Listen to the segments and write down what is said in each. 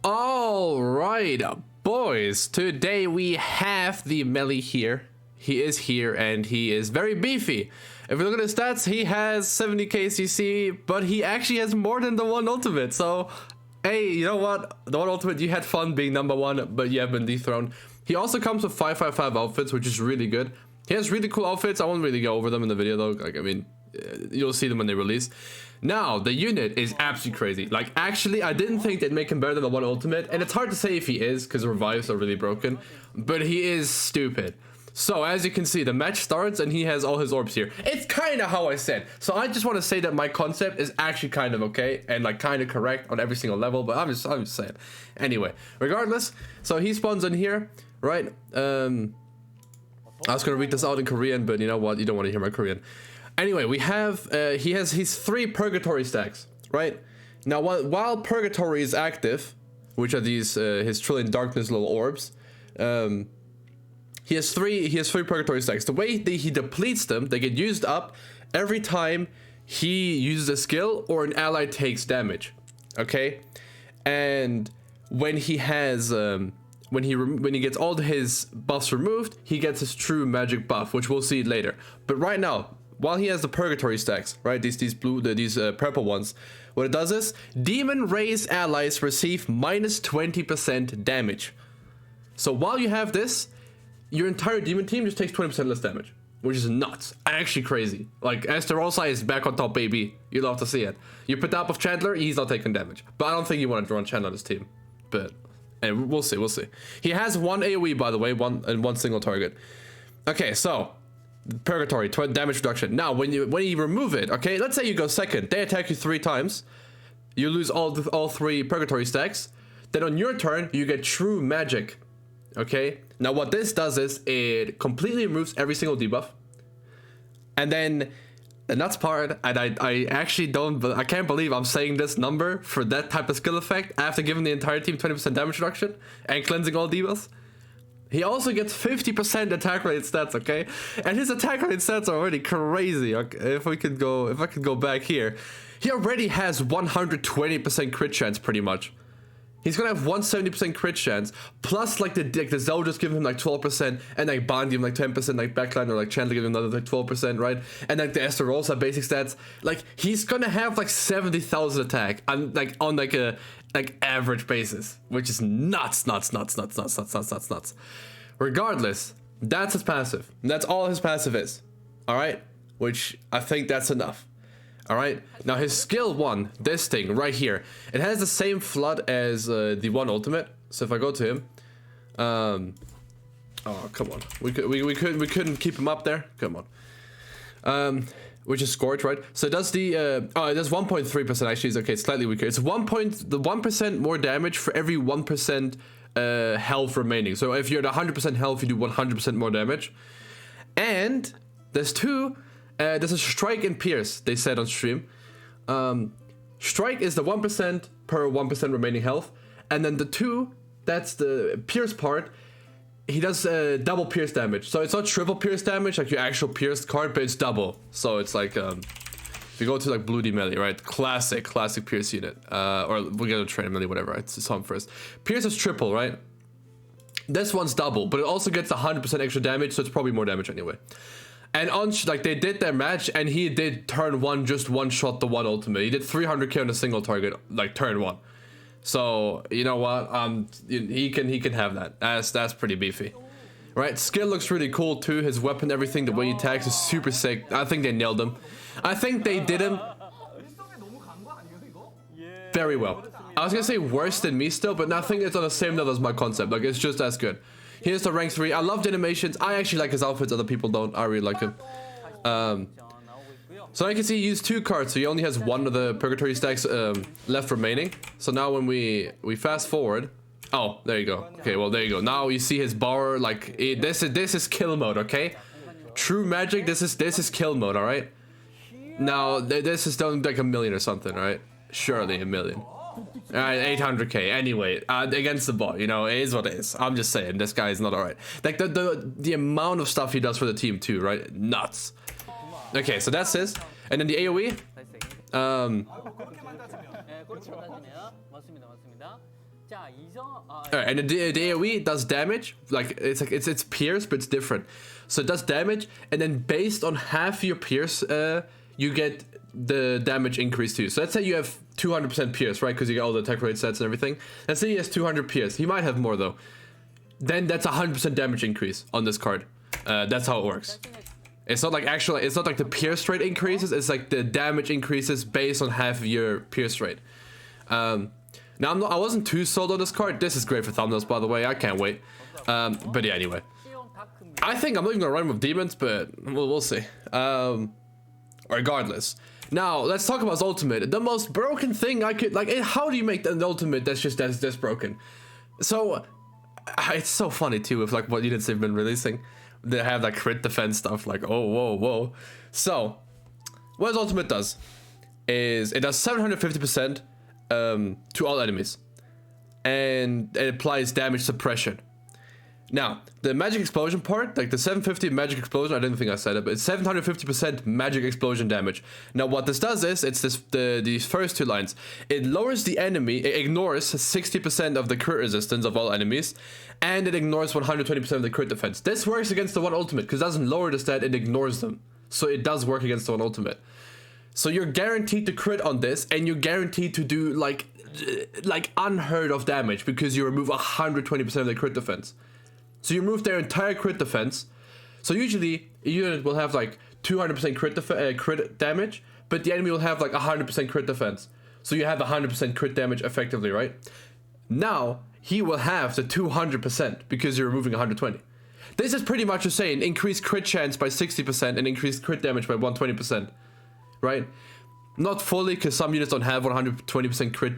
All right, boys. Today we have the Meli here. He is here and he is very beefy. If we look at his stats, he has 70k CC, but he actually has more than the one ultimate. So, hey, you know what? The one ultimate, you had fun being number one, but you have been dethroned. He also comes with 555 outfits, which is really good. He has really cool outfits. I won't really go over them in the video though. Like, I mean, you'll see them when they release. Now, the unit is absolutely crazy. Like, actually, I didn't think they'd make him better than the one ultimate. And it's hard to say if he is, because revives are really broken. But he is stupid. So, as you can see, the match starts and he has all his orbs here. It's kind of how I said. So, I just want to say that my concept is actually kind of okay. And, like, kind of correct on every single level. But I'm just saying. Anyway, regardless. So, he spawns in here, right? I was going to read this out in Korean, but you know what? You don't want to hear my Korean. Anyway, we have, he has his 3 Purgatory stacks, right? Now, while Purgatory is active, which are these, his Trillion Darkness little orbs, he has three Purgatory stacks. The way he depletes them, they get used up every time he uses a skill or an ally takes damage, okay? And when he has, when he gets all his buffs removed, he gets his true magic buff, which we'll see later. But right now, while he has the Purgatory stacks, right, these purple ones, what it does is demon raised allies receive minus 20% damage. So while you have this, your entire demon team just takes 20% less damage, which is nuts, actually crazy. Like, Esterosa is back on top, baby. You love to see it. You put up with Chandler, he's not taking damage, but I don't think you want to run Chandler on this team. But and we'll see. He has one AoE, by the way, one single target. Okay, so Purgatory, damage reduction. Now, when you remove it, okay, let's say you go second, they attack you 3 times, you lose all 3 Purgatory stacks. Then on your turn, you get true magic. Okay. Now, what this does is it completely removes every single debuff, and then the nuts part, and I actually I can't believe I'm saying this number for that type of skill effect after giving the entire team 20% damage reduction and cleansing all debuffs. He also gets 50% attack rate stats, okay? And his attack rate stats are already crazy. Okay? If I could go back here, he already has 120% crit chance, pretty much. He's gonna have 170% crit chance, plus like the Zell just give him like 12%, and like Bond give him like 10%, like Backline or like Chandler give him another like 12%, right? And like the Esterosa basic stats, like he's gonna have like 70,000 attack on a average basis, which is nuts. Regardless, that's his passive. That's all his passive is. All right, which I think that's enough. All right, now his skill 1, this thing right here, it has the same flood as the one ultimate. So if I go to him, oh come on, we couldn't keep him up there. Come on, which is Scorch, right? So it does the it does 1.3% actually. Is okay, it's slightly weaker. It's 1% more damage for every 1% health remaining. So if you're at 100% health, you do 100% more damage. And there's 2. There's a strike and pierce, they said on stream. Strike is the 1% per 1% remaining health, and then the 2, that's the pierce part. He does double pierce damage, so it's not triple pierce damage like your actual pierced card, but it's double. So it's like if you go to like Bloody Meli, right? Classic pierce unit, or we're gonna train Meli, whatever. Right? It's on first. Pierce is triple, right? This one's double, but it also gets 100% extra damage, so it's probably more damage anyway. And on like they did their match, and he did turn 1 just one shot the one ultimate. He did 300k on a single target, like turn 1. So you know what? He can have that. That's pretty beefy, right? Skill looks really cool too. His weapon, everything, the way he attacks is super sick. I think they nailed him. I think they did him very well. I was gonna say worse than me still, but nothing is on the same level as my concept. Like it's just as good. Here's the rank 3. I love the animations. I actually like his outfits. Other people don't. I really like him. So you can see he used 2 cards. So he only has 1 of the Purgatory stacks left remaining. So now when we fast forward. Oh, there you go. Okay, well, there you go. Now you see his bar. Like, this is kill mode, okay? True magic, this is kill mode, all right? Now, this is done like 1 million or something, all right? Surely 1 million. Alright, 800k. Anyway, against the bot, you know, it is what it is. I'm just saying, this guy is not alright. Like, the amount of stuff he does for the team, too, right? Nuts. Okay, so that's his. And then the AoE. Alright, and the AoE does damage, like it's pierce, but it's different. So it does damage, and then based on half your pierce, you get the damage increase too. So let's say you have 200% pierce, right? Because you get all the attack rate sets and everything. Let's say he has 200 pierce. He might have more though. Then that's 100% damage increase on this card. That's how it works. It's not like it's not like the pierce rate increases. It's like the damage increases based on half of your pierce rate. Now I wasn't too sold on this card. This is great for thumbnails, by the way. I can't wait. But yeah, anyway. I think I'm not even gonna run with demons, but we'll see. Regardless. Now let's talk about his ultimate. The most broken thing I could how do you make an ultimate that's this broken? So it's so funny too with like what units they've been releasing. They have like crit defense stuff, like oh whoa. So what his ultimate does is it does 750% to all enemies, and it applies damage suppression. Now the magic explosion part, like the 750 magic explosion, I didn't think I said it, but it's 750% magic explosion damage. Now what this does is it's these first two lines. It lowers the enemy, it ignores 60% of the crit resistance of all enemies, and it ignores 120% of the crit defense. This works against the one ultimate because it doesn't lower the stat, it ignores them. So it does work against the one ultimate. So you're guaranteed to crit on this, and you're guaranteed to do like unheard of damage because you remove 120% of the crit defense. So you remove their entire crit defense. So usually a unit will have like 200% crit damage, but the enemy will have like 100% crit defense. So you have 100% crit damage effectively, right? Now he will have the 200% because you're removing 120. This is pretty much just saying increase crit chance by 60% and increase crit damage by 120%. Right? Not fully, because some units don't have 120% crit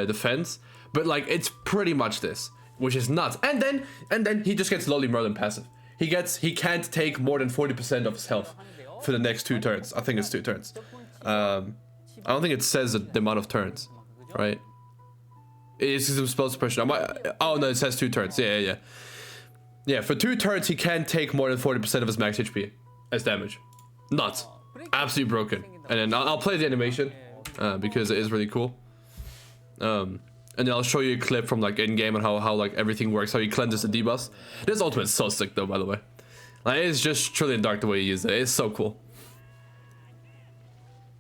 defense, but like it's pretty much this, which is nuts. And then he just gets lowly Merlin passive. He can't take more than 40% of his health for the next 2 turns. I think it's 2 turns. I don't think it says the amount of turns, right? It's some spell suppression. Oh no, it says 2 turns. Yeah, for 2 turns he can't take more than 40% of his max HP as damage. Nuts. Absolutely broken. And then I'll play the animation because it is really cool. And then I'll show you a clip from like in game and how like everything works, how he cleanses the debuffs. This ultimate is so sick though, by the way. Like it's just Trillion Dark the way he uses it. It's so cool.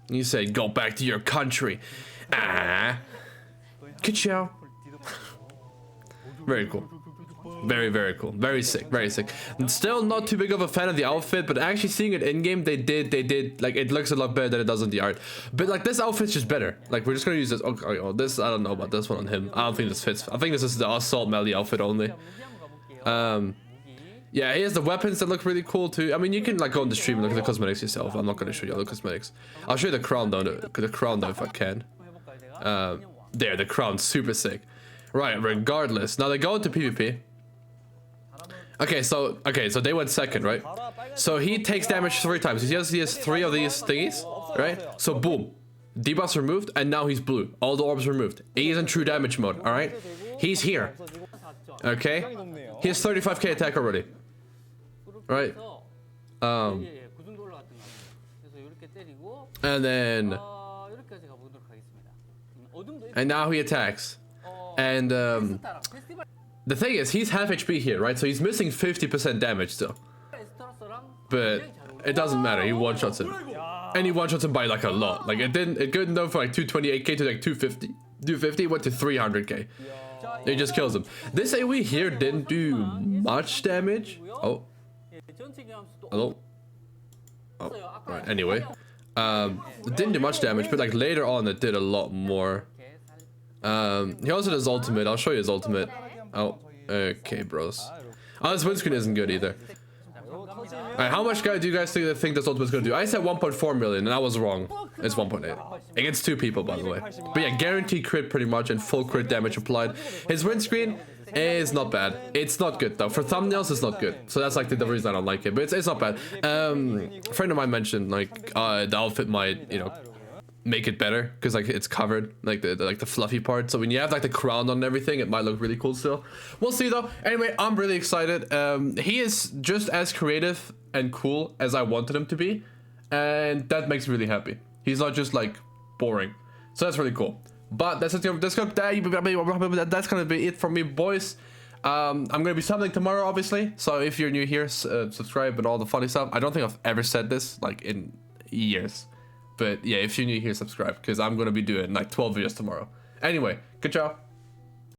You say go back to your country. Ka-chow. Very cool. Very cool. Very sick. And still not too big of a fan of the outfit, but actually seeing it in game, they did like it looks a lot better than it does in the art. But like this outfit's just better. Like we're just gonna use this. Oh, this I don't know about this one on him. I don't think this fits. I think this is the assault Meli outfit only. Yeah, he has the weapons that look really cool too. I mean, you can like go on the stream and look at the cosmetics yourself. I'm not gonna show you all the cosmetics. I'll show you the crown though. The crown though if I can. There, the crown's super sick. Right. Regardless, now they go into PvP. Okay, so they went second, right? So he takes damage 3 times. He has 3 of these thingies, right? So boom, debuffs removed, and now he's blue. All the orbs removed. He's in true damage mode. All right, he's here. Okay, he has 35k attack already. Right. And then, and now he attacks, and the thing is, he's half HP here, right? So he's missing 50% damage still. But it doesn't matter, he one-shots him. And he one-shots him by like a lot. Like it couldn't go from like 228k to like 250. 250 went to 300k. It just kills him. This AoE here didn't do much damage. Oh. Hello? Oh, right, anyway. It didn't do much damage, but like later on it did a lot more. He also does ultimate. I'll show you his ultimate. Oh, okay, bros. Oh, this windscreen isn't good either. Alright, how much do you guys think this ultimate's gonna do? I said 1.4 million, and I was wrong. It's 1.8. Against 2 people, by the way. But yeah, guaranteed crit pretty much, and full crit damage applied. His windscreen is not bad. It's not good, though. For thumbnails, it's not good. So that's like the reason I don't like it. But it's not bad. A friend of mine mentioned, like, the outfit might, you know, make it better because like it's covered like the fluffy part, so when you have like the crown on and everything, it might look really cool still. We'll see though. Anyway, I'm really excited. He is just as creative and cool as I wanted him to be, and that makes me really happy. He's not just like boring, so that's really cool. But that's gonna be it from me, boys. I'm gonna be subbing tomorrow, obviously. So if you're new here, subscribe and all the funny stuff. I don't think I've ever said this like in years, but yeah, if you're new here, subscribe because I'm gonna be doing like 12 videos tomorrow. Anyway, good job.